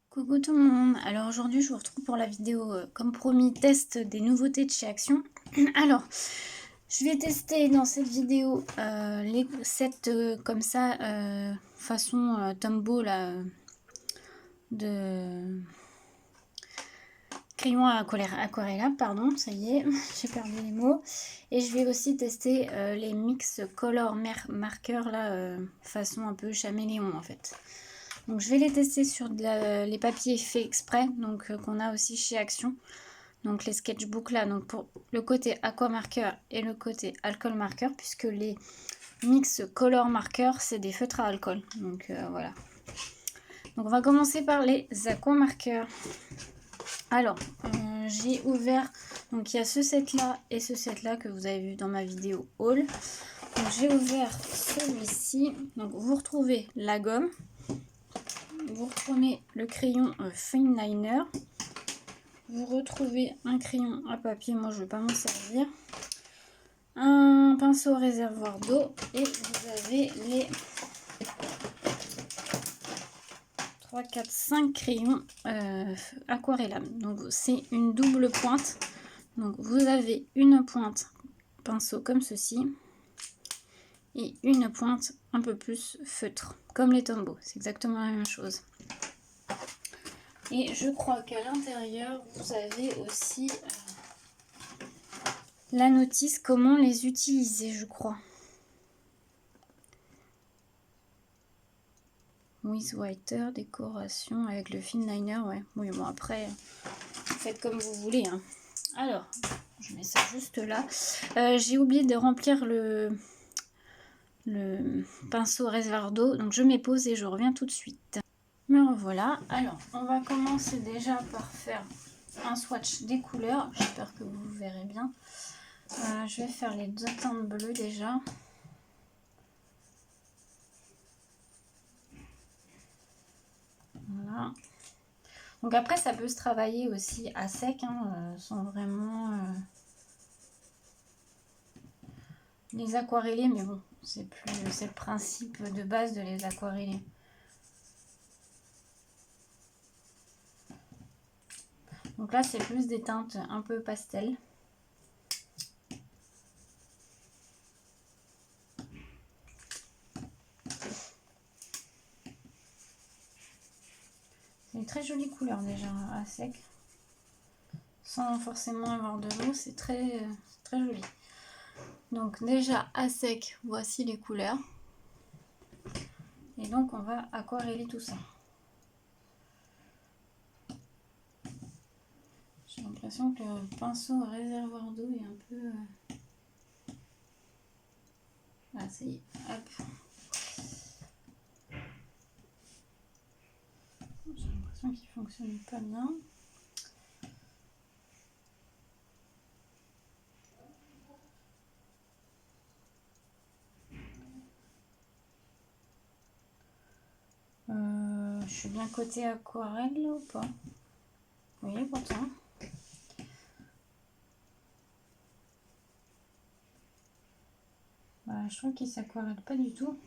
Coucou tout le monde, alors aujourd'hui je vous retrouve pour la vidéo comme promis test des nouveautés de chez Action. Alors je vais tester dans cette vidéo les sets comme ça façon Tombow là, de crayon à aquarella, pardon, ça y est, j'ai perdu les mots. Et je vais aussi tester les mix color marqueurs là, façon un peu caméléon en fait. Donc je vais les tester sur les papiers faits exprès, donc qu'on a aussi chez Action. Donc les sketchbooks là, donc pour le côté aqua marqueur et le côté alcool marqueur, puisque les mix color marqueurs c'est des feutres à alcool. Donc voilà. Donc on va commencer par les aqua marqueurs. Alors j'ai ouvert, donc il y a ce set là et ce set là que vous avez vu dans ma vidéo haul. Donc j'ai ouvert celui-ci. Donc vous retrouvez la gomme. Vous retrouvez le crayon fine liner. Vous retrouvez un crayon à papier, moi je ne vais pas m'en servir. Un pinceau réservoir d'eau. Et vous avez les 3, 4, 5 crayons aquarellable. Donc c'est une double pointe. Donc vous avez une pointe pinceau comme ceci. Et une pointe un peu plus feutre, comme les Tombow. C'est exactement la même chose. Et je crois qu'à l'intérieur, vous avez aussi la notice comment les utiliser, je crois. With Whiter, décoration avec le fine liner, ouais. Oui, bon après, faites comme vous voulez. Hein. Alors, je mets ça juste là. J'ai oublié de remplir le pinceau réservoir d'eau, donc je mets pause et je reviens tout de suite. Me revoilà. Alors, on va commencer déjà par faire un swatch des couleurs. J'espère que vous verrez bien. Je vais faire les deux teintes bleues déjà. Voilà. Donc après, ça peut se travailler aussi à sec, hein, sans vraiment les aquareller, mais bon, c'est le principe de base de les aquareller. Donc là, c'est plus des teintes un peu pastel. C'est une très jolie couleur déjà à sec. Sans forcément avoir de l'eau, c'est très joli. Donc déjà à sec, voici les couleurs. Et donc on va aquareller tout ça. J'ai l'impression que le pinceau à réservoir d'eau est un peu... Ah, ça y est, hop. J'ai l'impression qu'il ne fonctionne pas bien. Je suis bien côté aquarelle là, ou pas? Oui, pourtant. Bah, je trouve qu'il ne s'aquarelle pas du tout.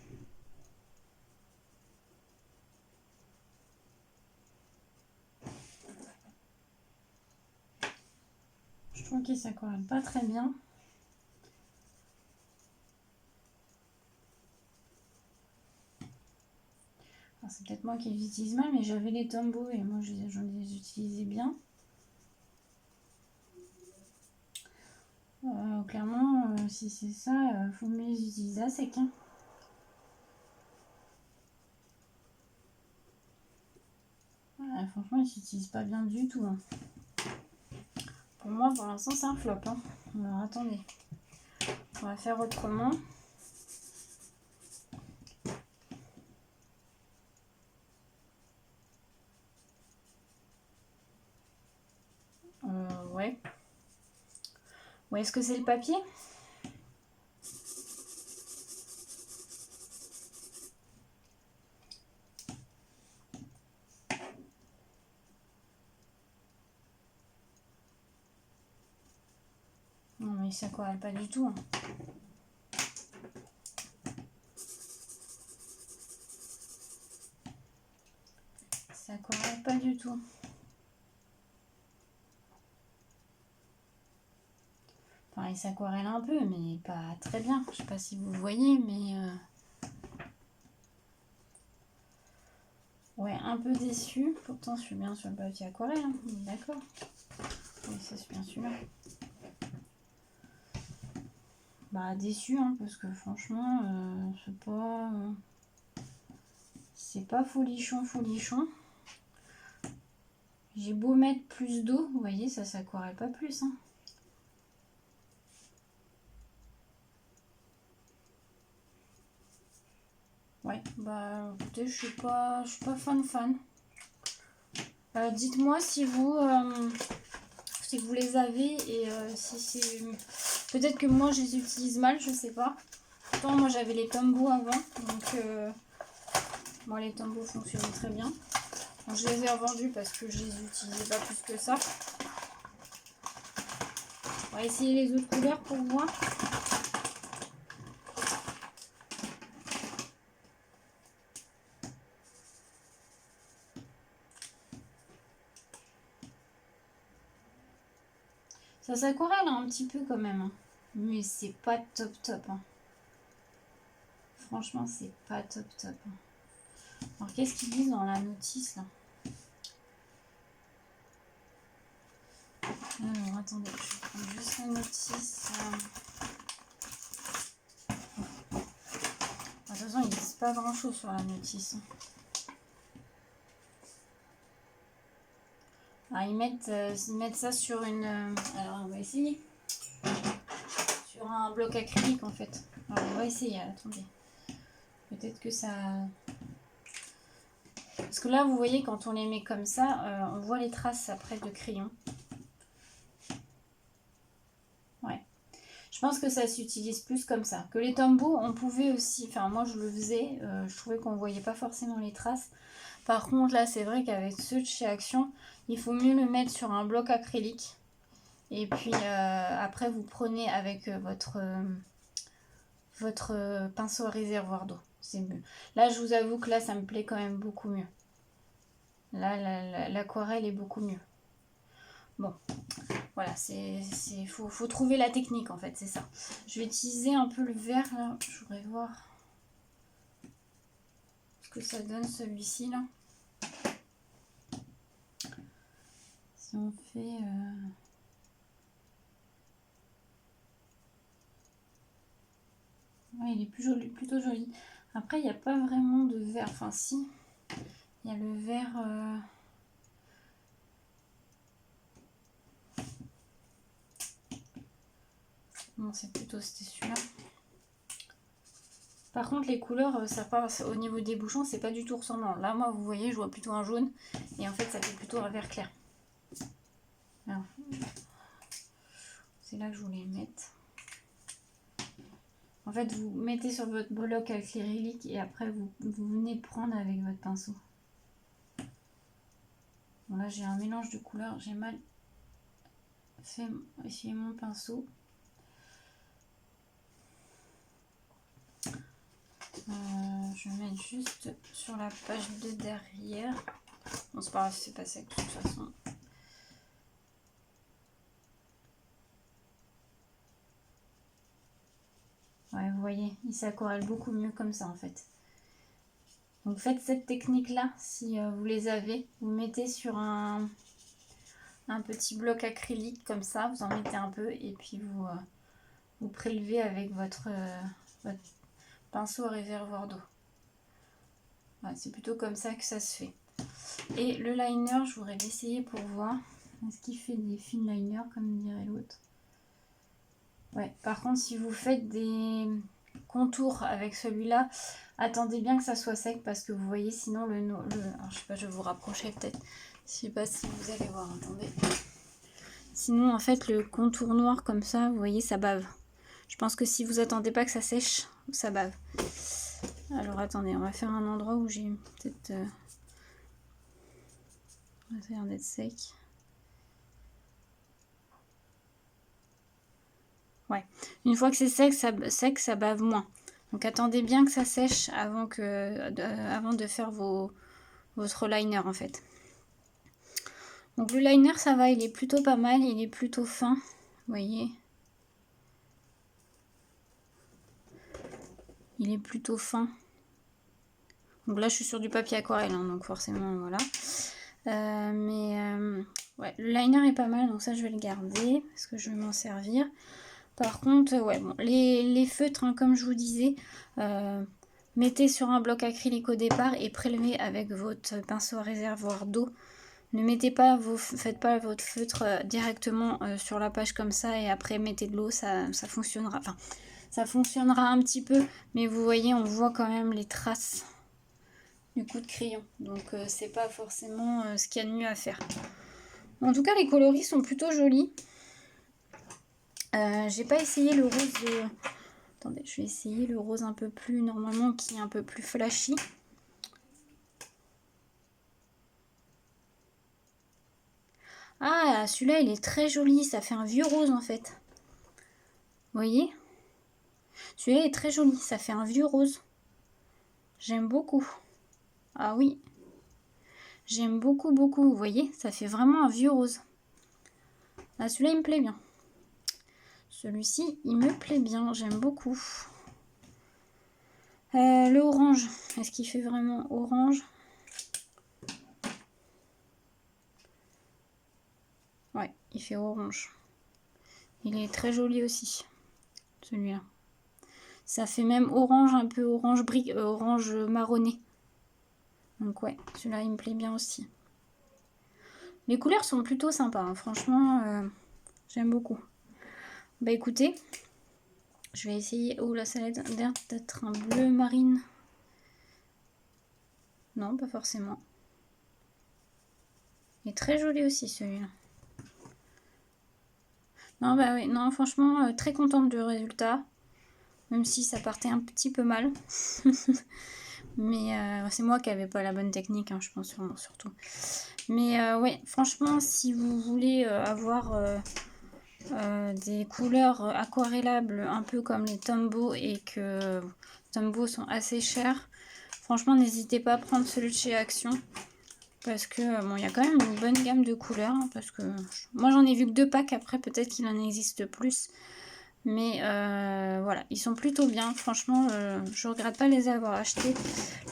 Je trouve qu'il ne s'aquarelle pas très bien. C'est peut-être moi qui les utilise mal, mais j'avais les Tombow et moi je les utilisais bien. Clairement, si c'est ça, faut mieux les utiliser à sec. Hein. Franchement, ils ne s'utilisent pas bien du tout. Hein. Pour moi, pour l'instant, c'est un flop. Hein. Alors attendez, on va faire autrement. Ouais. Où est-ce que c'est le papier? Non, mais ça s'aquarelle pas du tout. Hein. Ça s'aquarelle pas du tout. Enfin, il s'aquarelle un peu, mais pas très bien. Je sais pas si vous voyez, mais... Ouais, un peu déçu. Pourtant, je suis bien sur le papier aquarelle, hein. D'accord. Oui, ça, c'est bien celui-là. Bah, déçu, hein, parce que franchement, c'est pas folichon, folichon. J'ai beau mettre plus d'eau, vous voyez, ça s'aquarelle pas plus, hein. Ouais, bah, écoutez, je suis pas fan. Dites-moi si vous les avez et si c'est... Peut-être que moi, je les utilise mal, je sais pas. Pourtant, moi, j'avais les Tombow avant, donc... Moi, les Tombow fonctionnaient très bien. Donc, je les ai revendus parce que je les utilisais pas plus que ça. On va essayer les autres couleurs pour voir. Ça s'aquarelle un petit peu quand même, hein. Mais c'est pas top, hein. Franchement, c'est pas top, hein. Alors, qu'est-ce qu'ils disent dans la notice, là? Alors, attendez, je vais prendre juste la notice. De toute façon, ils disent pas grand-chose sur la notice. Alors, ils mettent ça sur une... alors, on va essayer. Sur un bloc acrylique, en fait. Alors, on va essayer, attendez. Peut-être que ça... Parce que là, vous voyez, quand on les met comme ça, on voit les traces après de crayon. Ouais. Je pense que ça s'utilise plus comme ça. Que les Tombow, on pouvait aussi... Enfin, moi, je le faisais. Je trouvais qu'on ne voyait pas forcément les traces. Par contre, là, c'est vrai qu'avec ceux de chez Action, il faut mieux le mettre sur un bloc acrylique. Et puis, après, vous prenez avec votre pinceau à réservoir d'eau. C'est mieux. Là, je vous avoue que là, ça me plaît quand même beaucoup mieux. Là, l'aquarelle est beaucoup mieux. Bon, voilà, faut trouver la technique en fait, c'est ça. Je vais utiliser un peu le vert là, je voudrais voir ce que ça donne celui-ci là. Si on fait... Ouais, il est plus joli, plutôt joli. Après, il n'y a pas vraiment de vert, enfin si, il y a le vert... Non, c'est plutôt c'était celui-là. Par contre, les couleurs, ça passe au niveau des bouchons, c'est pas du tout ressemblant. Là, moi, vous voyez, je vois plutôt un jaune. Et en fait, ça fait plutôt un vert clair. C'est là que je voulais mettre. En fait, vous mettez sur votre bloc acrylique et après, vous venez prendre avec votre pinceau. Bon, là, j'ai un mélange de couleurs. J'ai mal fait essayer mon pinceau. Je vais mettre juste sur la page de derrière. Bon, c'est pas grave, c'est pas sec de toute façon. Ouais, vous voyez, il s'aquarelle beaucoup mieux comme ça en fait. Donc faites cette technique là, si vous les avez. Vous mettez sur un petit bloc acrylique comme ça, vous en mettez un peu et puis vous prélevez avec votre pinceau à réservoir d'eau. Ouais, c'est plutôt comme ça que ça se fait. Et le liner, je voudrais l'essayer pour voir. Est-ce qu'il fait des fines liners comme dirait l'autre? Ouais, par contre, si vous faites des contours avec celui-là, attendez bien que ça soit sec parce que vous voyez, sinon alors, je sais pas, je vais vous rapprocher peut-être. Je sais pas si vous allez voir, attendez. Sinon, en fait, le contour noir comme ça, vous voyez, ça bave. Je pense que si vous attendez pas que ça sèche, ça bave. Alors, attendez, on va faire un endroit où j'ai peut-être... Ça a l'air d'être sec. Ouais. Une fois que c'est sec, ça bave moins. Donc attendez bien que ça sèche avant de faire vos votre liner en fait. Donc le liner ça va, il est plutôt pas mal, il est plutôt fin, vous voyez. Il est plutôt fin. Donc là je suis sur du papier aquarelle, hein, donc forcément voilà. Ouais, le liner est pas mal, donc ça je vais le garder parce que je vais m'en servir. Par contre, ouais, bon, les feutres, hein, comme je vous disais, mettez sur un bloc acrylique au départ et prélevez avec votre pinceau à réservoir d'eau. Ne mettez pas faites pas votre feutre directement sur la page comme ça et après mettez de l'eau, ça fonctionnera. Enfin, ça fonctionnera un petit peu, mais vous voyez, on voit quand même les traces du coup de crayon. Donc c'est pas forcément ce qu'il y a de mieux à faire. En tout cas, les coloris sont plutôt jolis. J'ai pas essayé le rose de... Attendez, je vais essayer le rose un peu plus, normalement, qui est un peu plus flashy. Ah, celui-là, il est très joli. Ça fait un vieux rose, en fait. Vous voyez? Celui-là est très joli. Ça fait un vieux rose. J'aime beaucoup. Ah oui. J'aime beaucoup, beaucoup. Vous voyez? Ça fait vraiment un vieux rose. Ah, celui-là, il me plaît bien. Celui-ci, il me plaît bien. J'aime beaucoup. Le orange. Est-ce qu'il fait vraiment orange? Ouais, il fait orange. Il est très joli aussi, celui-là. Ça fait même orange, un peu orange brique, orange marronné. Donc ouais, celui-là il me plaît bien aussi. Les couleurs sont plutôt sympas, hein. Franchement, j'aime beaucoup. Bah écoutez, je vais essayer. Oh là, ça a l'air d'être un bleu marine. Non, pas forcément. Il est très joli aussi celui-là. Non, bah oui, non, franchement, très contente du résultat. Même si ça partait un petit peu mal. Mais c'est moi qui n'avais pas la bonne technique, hein, je pense surtout. Mais ouais, franchement, si vous voulez avoir des couleurs aquarellables un peu comme les Tombow et que les Tombow sont assez chers, franchement, n'hésitez pas à prendre celui de chez Action. Parce que bon, il y a quand même une bonne gamme de couleurs. Hein, parce que moi, j'en ai vu que 2 packs. Après, peut-être qu'il en existe plus. Mais voilà, ils sont plutôt bien. Franchement, je regrette pas les avoir achetés.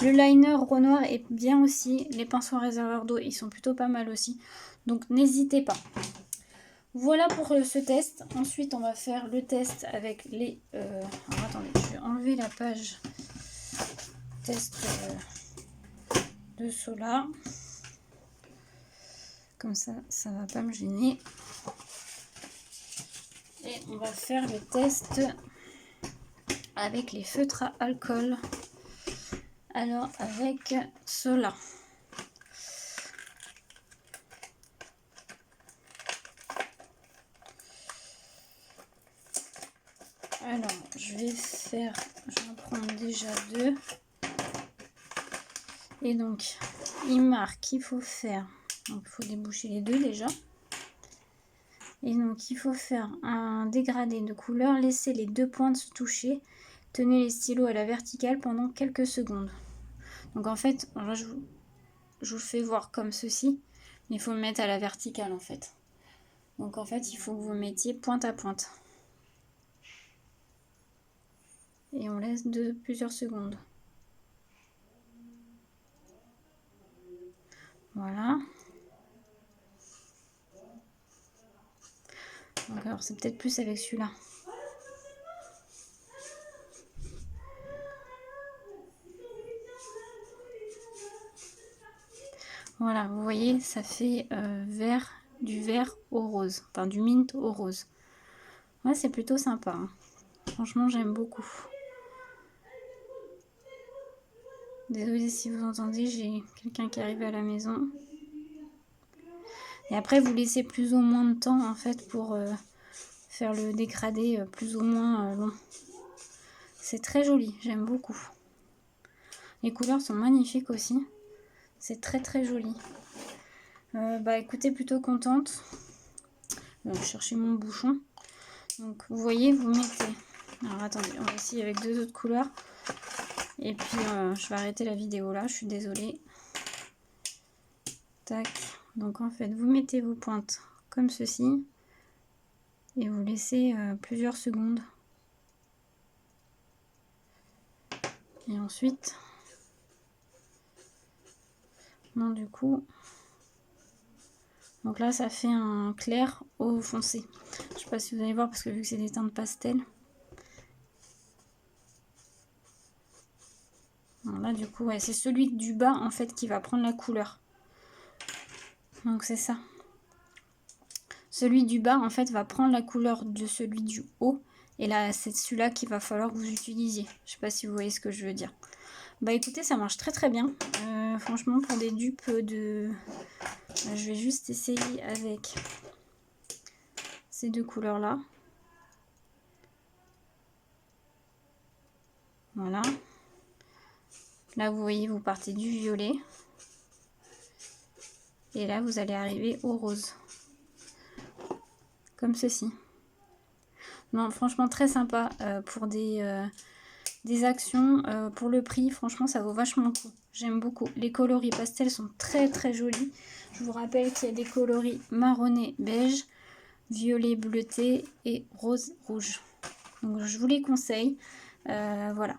Le liner Renoir est bien aussi. Les pinceaux à réservoir d'eau, ils sont plutôt pas mal aussi. Donc n'hésitez pas. Voilà pour ce test. Ensuite, on va faire le test avec les... Alors, attendez, je vais enlever la page test de Sola. Comme ça, ça va pas me gêner. Et on va faire le test avec les feutres à alcool. Alors, avec cela. Alors, je vais en prendre déjà 2. Et donc, il marque qu'il faut faire, donc il faut déboucher les 2 déjà. Et donc, il faut faire un dégradé de couleur, laisser les 2 pointes se toucher, tenez les stylos à la verticale pendant quelques secondes. Donc en fait, là, je vous fais voir comme ceci, mais il faut le mettre à la verticale en fait. Donc en fait, il faut que vous mettiez pointe à pointe. Et on laisse plusieurs secondes. Voilà. Donc alors c'est peut-être plus avec celui-là. Voilà, vous voyez, ça fait du vert au rose. Enfin, du mint au rose. Ouais, c'est plutôt sympa. Hein. Franchement, j'aime beaucoup. Désolée si vous entendez, j'ai quelqu'un qui arrive à la maison. Et après, vous laissez plus ou moins de temps, en fait, pour faire le dégradé plus ou moins long. C'est très joli, j'aime beaucoup. Les couleurs sont magnifiques aussi. C'est très très joli. Bah écoutez, plutôt contente. Je vais chercher mon bouchon. Donc vous voyez, vous mettez... Alors attendez, on va essayer avec 2 autres couleurs. Et puis je vais arrêter la vidéo là, je suis désolée. Tac. Donc en fait, vous mettez vos pointes comme ceci et vous laissez plusieurs secondes. Et ensuite, non, du coup, donc là ça fait un clair au foncé. Je sais pas si vous allez voir parce que vu que c'est des teintes pastel. Là du coup, ouais, c'est celui du bas en fait qui va prendre la couleur. Donc c'est ça. Celui du bas en fait va prendre la couleur de celui du haut. Et là c'est celui-là qu'il va falloir que vous utilisiez. Je sais pas si vous voyez ce que je veux dire. Bah écoutez, ça marche très très bien. Franchement pour des dupes de... je vais juste essayer avec ces deux couleurs là. Voilà. Là, vous voyez, vous partez du violet. Et là, vous allez arriver au rose. Comme ceci. Non, franchement, très sympa pour des actions. Pour le prix, franchement, ça vaut vachement le coup. J'aime beaucoup. Les coloris pastels sont très, très jolis. Je vous rappelle qu'il y a des coloris marronné beige, violet bleuté et rose rouge. Donc, je vous les conseille. Voilà.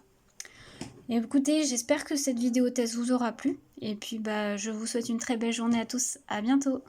Et écoutez, j'espère que cette vidéo test vous aura plu. Et puis, bah, je vous souhaite une très belle journée à tous. À bientôt!